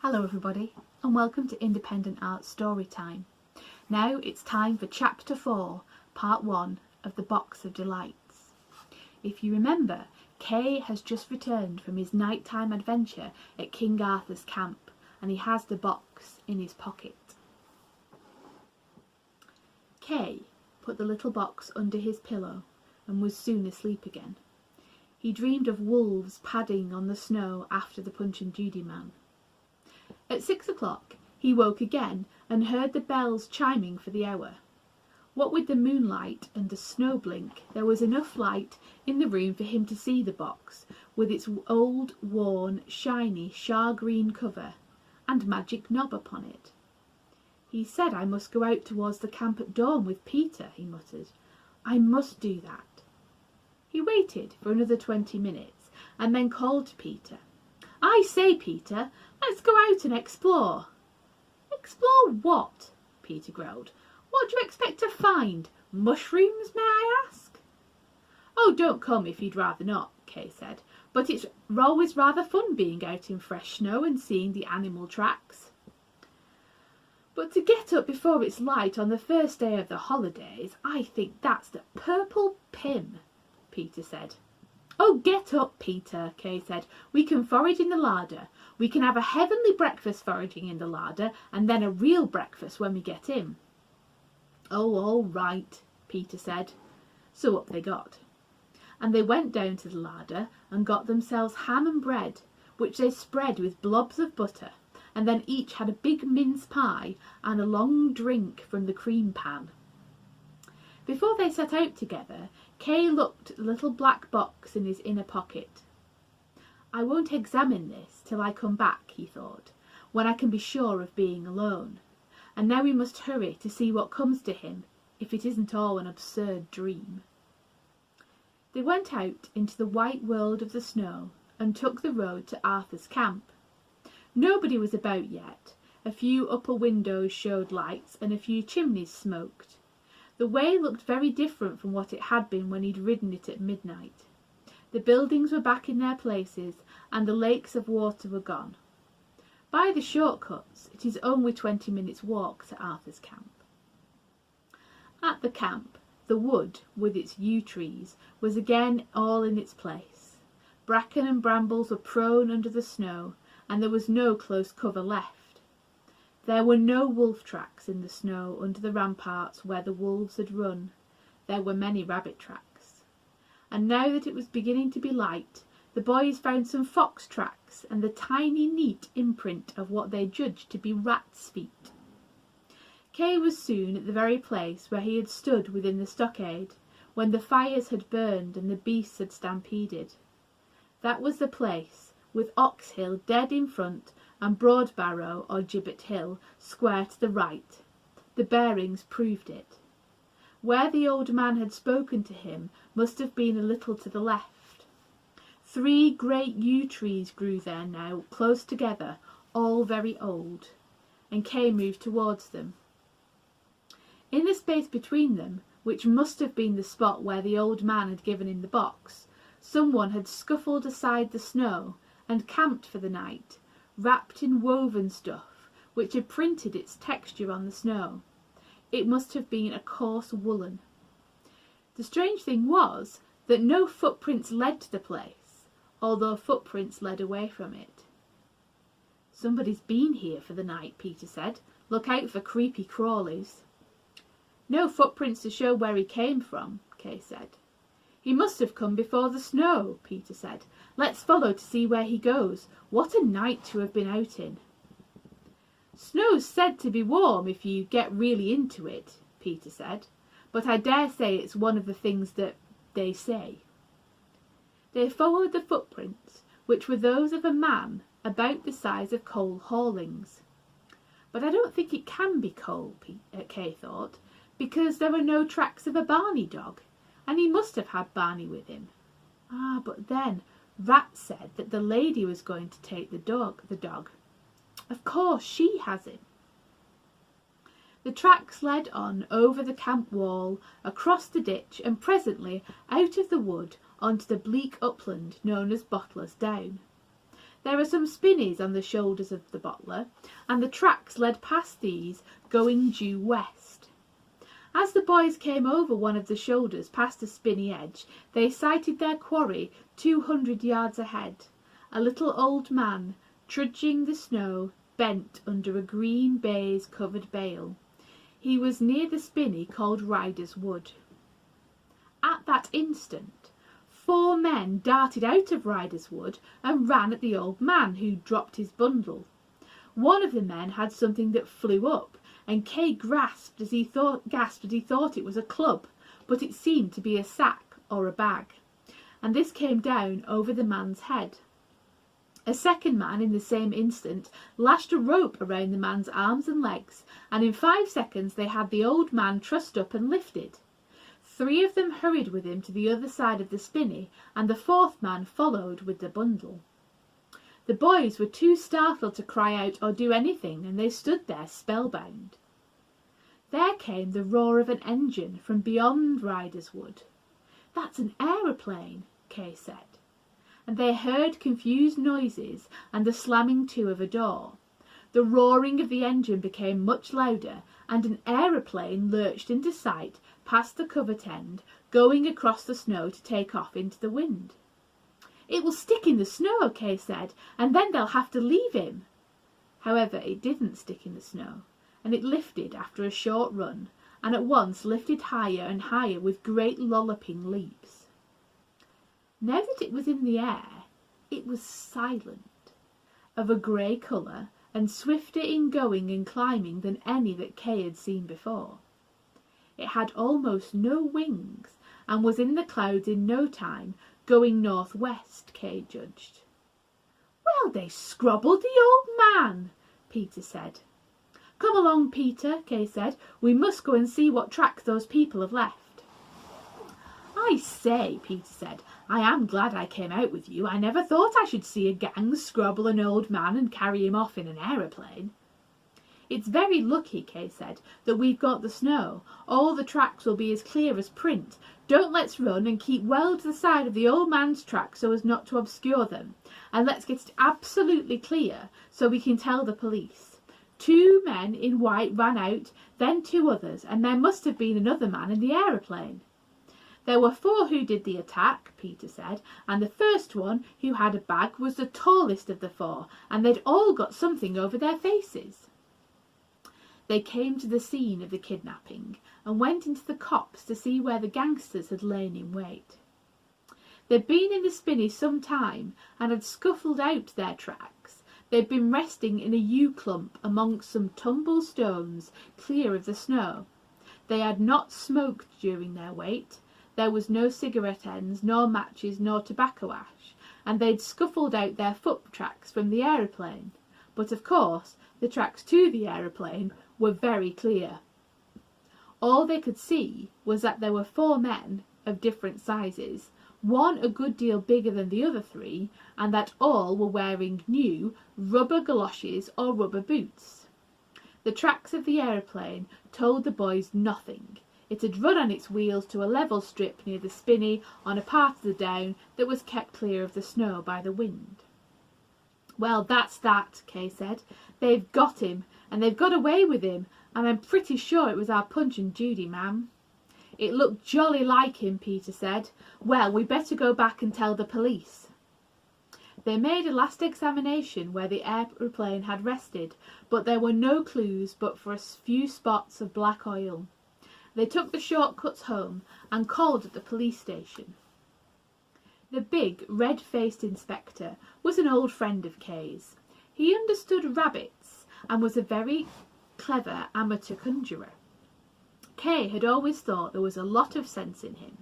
Hello everybody and welcome to Independent Art Storytime. Now it's time for Chapter 4, Part 1 of the Box of Delights. If you remember, Kay has just returned from his nighttime adventure at King Arthur's camp and he has the box in his pocket. Kay put the little box under his pillow and was soon asleep again. He dreamed of wolves padding on the snow after the Punch and Judy man. At 6 o'clock he woke again and heard the bells chiming for the hour. What with the moonlight and the snow blink, there was enough light in the room for him to see the box, with its old, worn, shiny, char-green cover and magic knob upon it. "He said I must go out towards the camp at dawn with Peter," he muttered. "I must do that." He waited for another 20 minutes and then called to Peter. "I say, Peter, let's go out and explore." "Explore what?" Peter growled. "What do you expect to find? Mushrooms, may I ask?" "Oh, don't come if you'd rather not," Kay said, "but it's always rather fun being out in fresh snow and seeing the animal tracks." "But to get up before it's light on the first day of the holidays, I think that's the purple pim," Peter said. "Oh, get up, Peter," Kay said. "We can forage in the larder. We can have a heavenly breakfast foraging in the larder, and then a real breakfast when we get in." "Oh, all right," Peter said. So up they got. And they went down to the larder and got themselves ham and bread, which they spread with blobs of butter, and then each had a big mince pie and a long drink from the cream pan. Before they set out together, Kay looked at the little black box in his inner pocket. "I won't examine this till I come back," he thought, "when I can be sure of being alone. And now we must hurry to see what comes to him, if it isn't all an absurd dream." They went out into the white world of the snow and took the road to Arthur's camp. Nobody was about yet. A few upper windows showed lights and a few chimneys smoked. The way looked very different from what it had been when he'd ridden it at midnight. The buildings were back in their places and the lakes of water were gone. By the shortcuts, it is only 20 minutes' walk to Arthur's camp. At the camp, the wood, with its yew trees, was again all in its place. Bracken and brambles were prone under the snow, and there was no close cover left. There were no wolf tracks in the snow under the ramparts where the wolves had run. There were many rabbit tracks. And now that it was beginning to be light, the boys found some fox tracks and the tiny, neat imprint of what they judged to be rats' feet. Kay was soon at the very place where he had stood within the stockade, when the fires had burned and the beasts had stampeded. That was the place, with Ox Hill dead in front and Broadbarrow or Gibbet Hill square to the right. The bearings proved it. Where the old man had spoken to him must have been a little to the left. 3 great yew trees grew there now, close together, all very old, and Kay moved towards them. In the space between them, which must have been the spot where the old man had given him the box, someone had scuffled aside the snow and camped for the night, wrapped in woven stuff which had printed its texture on the snow. It must have been a coarse woolen. The strange thing was that no footprints led to the place, although footprints led away from it. "Somebody's been here for the night," Peter said. "Look out for creepy crawlies." "No footprints to show where he came from," Kay said. "He must have come before the snow," Peter said. "Let's follow to see where he goes. What a night to have been out in." "Snow's said to be warm if you get really into it," Peter said, "but I dare say it's one of the things that they say." They followed the footprints, which were those of a man about the size of Cole Hawlings. But I don't think it can be Cole, Kay thought, because there are no tracks of a Barney dog, and he must have had Barney with him. But then Rat said that the lady was going to take the dog. Of course she has him. The tracks led on over the camp wall, across the ditch, and presently out of the wood onto the bleak upland known as Bottler's Down. There are some spinneys on the shoulders of the bottler, and the tracks led past these, going due west. As the boys came over one of the shoulders past a spinney edge, they sighted their quarry 200 yards ahead, a little old man, trudging the snow, bent under a green baize-covered bale. He was near the spinney called Rider's Wood. At that instant, 4 men darted out of Rider's Wood and ran at the old man, who dropped his bundle. One of the men had something that flew up, and Kay gasped as he thought it was a club, but it seemed to be a sack or a bag, and this came down over the man's head. A second man, in the same instant, lashed a rope around the man's arms and legs, and in 5 seconds they had the old man trussed up and lifted. 3 of them hurried with him to the other side of the spinney, and the 4th man followed with the bundle. The boys were too startled to cry out or do anything, and they stood there spellbound. There came the roar of an engine from beyond Rider's Wood. "That's an aeroplane," Kay said. And they heard confused noises and the slamming to of a door. The roaring of the engine became much louder, and an aeroplane lurched into sight past the covert end, going across the snow to take off into the wind. "It will stick in the snow," Kay said, "and then they'll have to leave him." However, it didn't stick in the snow, and it lifted after a short run, and at once lifted higher and higher with great lolloping leaps. Now that it was in the air, it was silent, of a grey colour, and swifter in going and climbing than any that Kay had seen before. It had almost no wings, and was in the clouds in no time, going northwest, Kay judged. "Well, they scrobbled the old man," Peter said. "Come along, Peter," Kay said. "We must go and see what tracks those people have left." "I say," Peter said, "I am glad I came out with you. I never thought I should see a gang scrobble an old man and carry him off in an aeroplane." "It's very lucky," Kay said, "that we've got the snow. All the tracks will be as clear as print. Don't let's run, and keep well to the side of the old man's track so as not to obscure them. And let's get it absolutely clear so we can tell the police. 2 men in white ran out, then 2 others, and there must have been another man in the aeroplane." "There were 4 who did the attack," Peter said, "and the first one, who had a bag, was the tallest of the 4, and they'd all got something over their faces." They came to the scene of the kidnapping and went into the copse to see where the gangsters had lain in wait. They'd been in the spinney some time and had scuffled out their tracks. They'd been resting in a yew clump amongst some tumble stones clear of the snow. They had not smoked during their wait. There was no cigarette ends, nor matches, nor tobacco ash, and they'd scuffled out their foot tracks from the aeroplane. But of course, the tracks to the aeroplane were very clear. All they could see was that there were 4 men of different sizes, one a good deal bigger than the other 3, and that all were wearing new rubber galoshes or rubber boots. The tracks of the aeroplane told the boys nothing. It had run on its wheels to a level strip near the spinney on a part of the down that was kept clear of the snow by the wind. "Well, that's that," Kay said. "They've got him, and they've got away with him, and I'm pretty sure it was our Punch and Judy man." "It looked jolly like him," Peter said. "Well, we better go back and tell the police." They made a last examination where the aeroplane had rested, but there were no clues but for a few spots of black oil. They took the shortcuts home and called at the police station. The big, red-faced inspector was an old friend of Kay's. He understood rabbits and was a very clever amateur conjurer. Kay had always thought there was a lot of sense in him,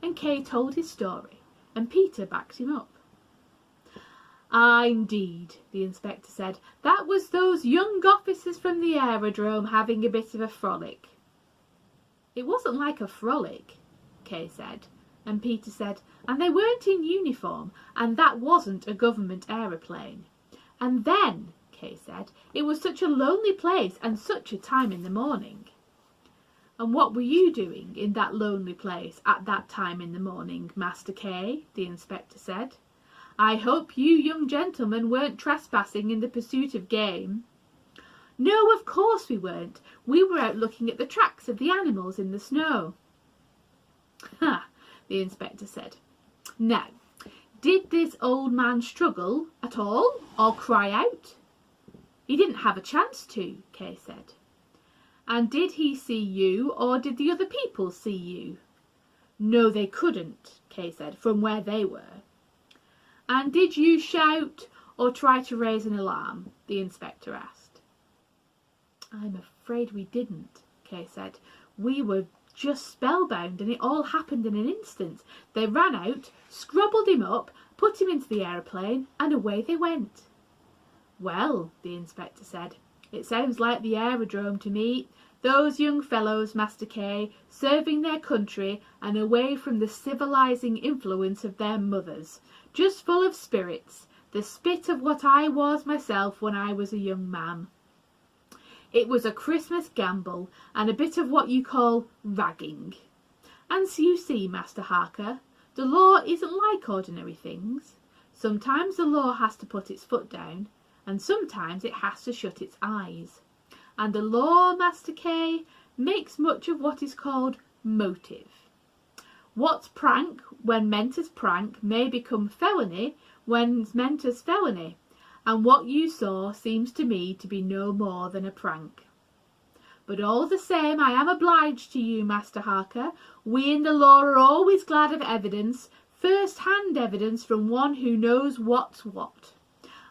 and Kay told his story, and Peter backed him up. "Ah, indeed," the inspector said, "that was those young officers from the aerodrome having a bit of a frolic." "It wasn't like a frolic," Kay said, and Peter said, "and they weren't in uniform, and that wasn't a government aeroplane. And then," Kay said, "it was such a lonely place and such a time in the morning." "And what were you doing in that lonely place at that time in the morning, Master Kay?" the inspector said. I hope you young gentlemen weren't trespassing in the pursuit of game." "No, of course we weren't. We were out looking at the tracks of the animals in the snow." "Ha," the inspector said. "Now, did this old man struggle at all, or cry out?" "He didn't have a chance to," Kay said. "And did he see you, or did the other people see you?" "No, they couldn't," Kay said, "from where they were." "And did you shout or try to raise an alarm?" the inspector asked. "I'm afraid we didn't," Kay said. "We were just spellbound, and it all happened in an instant. They ran out, scrabbled him up, put him into the aeroplane, and away they went." "Well," the inspector said, "it sounds like the aerodrome to me. Those young fellows, Master Kay, serving their country and away from the civilizing influence of their mothers, just full of spirits, the spit of what I was myself when I was a young man. It was a Christmas gamble, and a bit of what you call ragging. And so you see, Master Harker, the law isn't like ordinary things. Sometimes the law has to put its foot down, and sometimes it has to shut its eyes. And the law, Master Kay, makes much of what is called motive. What's prank when meant as prank may become felony when meant as felony, and what you saw seems to me to be no more than a prank. But all the same, I am obliged to you, Master Harker. We in the law are always glad of evidence, first-hand evidence from one who knows what's what.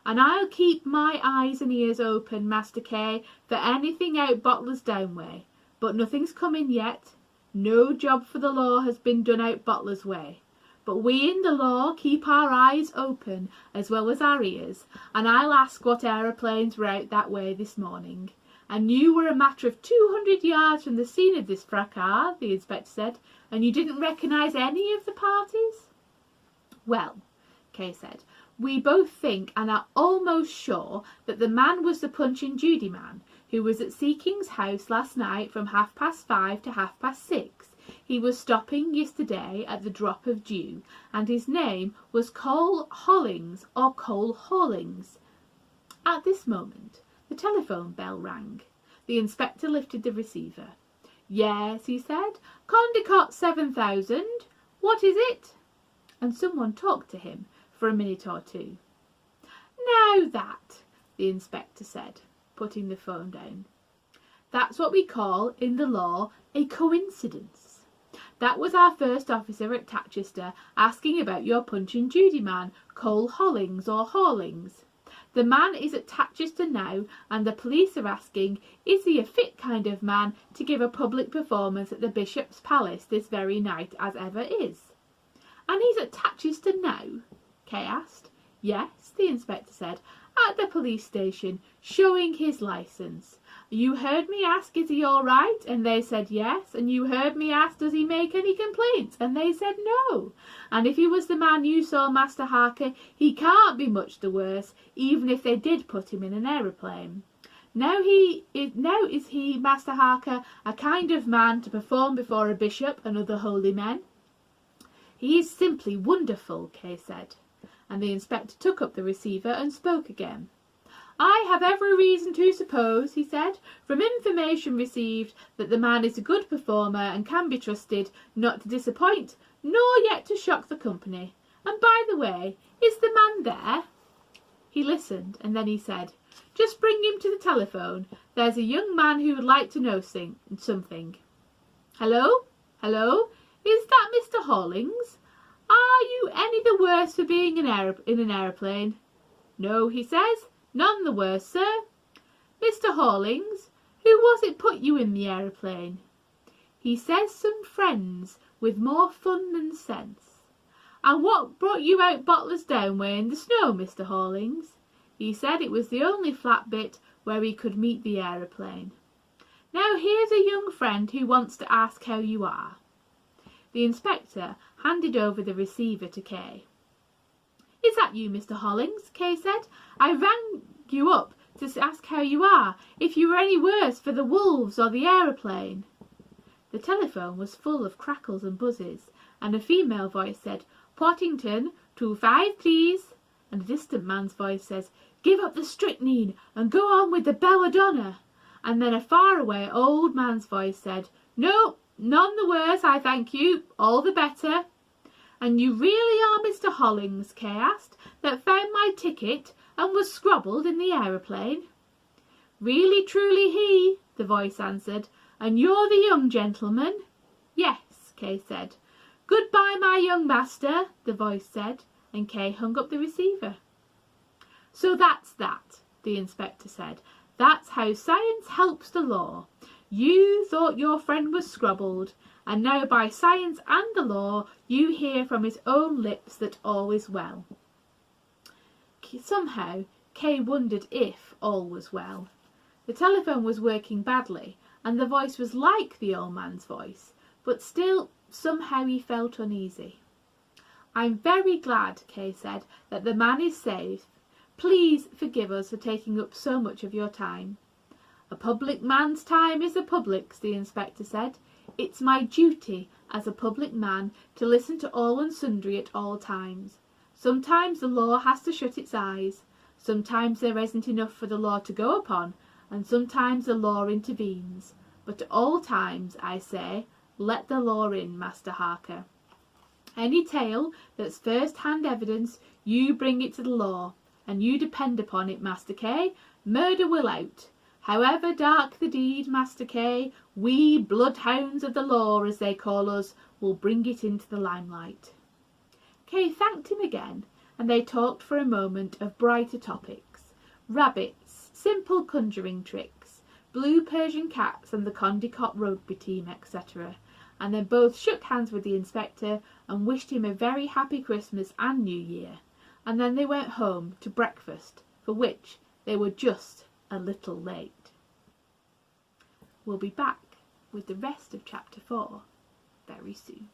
And I'll keep my eyes and ears open, Master Kay, for anything out Bottlers Down way. But nothing's come in yet. No job for the law has been done out Bottlers way. But we in the law keep our eyes open as well as our ears, and I'll ask what aeroplanes were out that way this morning. And you were a matter of 200 yards from the scene of this fracas, the inspector said, and you didn't recognise any of the parties?" "Well," Kay said, "we both think and are almost sure that the man was the Punch and Judy man who was at Seeking's house last night from 5:30 to 6:30. He was stopping yesterday at the drop of dew, and his name was Cole Hollings or Cole Hawlings." At this moment the telephone bell rang. The inspector lifted the receiver. "Yes," he said, "Condicott 7000. What is it?" And someone talked to him for a minute or two. "Now that," the inspector said, putting the phone down, "that's what we call in the law a coincidence. That was our first officer at Tatchester asking about your Punch and Judy man, Cole Hollings or Hawlings. The man is at Tatchester now, and the police are asking, is he a fit kind of man to give a public performance at the Bishop's Palace this very night as ever is?" "And he's at Tatchester now?" Kay asked. "Yes," the inspector said, "at the police station, showing his licence. You heard me ask, is he all right? And they said yes. And you heard me ask, does he make any complaints? And they said no. And if he was the man you saw, Master Harker, he can't be much the worse, even if they did put him in an aeroplane. Now is he, Master Harker, a kind of man to perform before a bishop and other holy men?" "He is simply wonderful," Kay said. And the inspector took up the receiver and spoke again. "I have every reason to suppose," he said, "from information received, that the man is a good performer and can be trusted not to disappoint, nor yet to shock the company. And by the way, is the man there?" He listened, and then he said, "Just bring him to the telephone. There's a young man who would like to know something. Hello? Hello? Is that Mr. Hawlings? Are you any the worse for being in an aeroplane?" "No," he says. "None the worse, sir." "Mr. Hawlings, who was it put you in the aeroplane?" "He says some friends with more fun than sense." "And what brought you out Bottlers Down way in the snow, Mr. Hawlings?" "He said it was the only flat bit where he could meet the aeroplane. Now here's a young friend who wants to ask how you are." The inspector handed over the receiver to Kay. "Is that you, Mr. Hollings?" Kay said. "I rang you up to ask how you are, if you were any worse for the wolves or the aeroplane." The telephone was full of crackles and buzzes, and a female voice said, "Pottington, 25, please." and a distant man's voice says, "Give up the strychnine and go on with the belladonna." And then a faraway old man's voice said, "No, none the worse, I thank you, all the better." "And you really are Mr. Hollings," Kay asked, "that found my ticket and was scrobbled in the aeroplane?" "Really truly he," the voice answered. "And you're the young gentleman?" "Yes," Kay said. "Goodbye, my young master," the voice said, and Kay hung up the receiver. "So that's that," the inspector said. "That's how science helps the law. You thought your friend was scrobbled, and now by science and the law you hear from his own lips that all is well." Somehow Kay wondered if all was well. The telephone was working badly, and the voice was like the old man's voice, but still somehow he felt uneasy. "I'm very glad," Kay said, "that the man is safe. Please forgive us for taking up so much of your time." "A public man's time is a public's," the inspector said. "It's my duty as a public man to listen to all and sundry at all times. Sometimes the law has to shut its eyes. Sometimes there isn't enough for the law to go upon, and sometimes the law intervenes. But at all times, I say, let the law in, Master Harker. Any tale that's first-hand evidence, you bring it to the law, and you depend upon it, Master Kay, murder will out. However dark the deed, Master Kay, we bloodhounds of the law, as they call us, will bring it into the limelight." Kay thanked him again, and they talked for a moment of brighter topics: rabbits, simple conjuring tricks, blue Persian cats and the Condicott rugby team, etc. And then both shook hands with the inspector and wished him a very happy Christmas and New Year. And then they went home to breakfast, for which they were just a little late. We'll be back with the rest of chapter 4 very soon.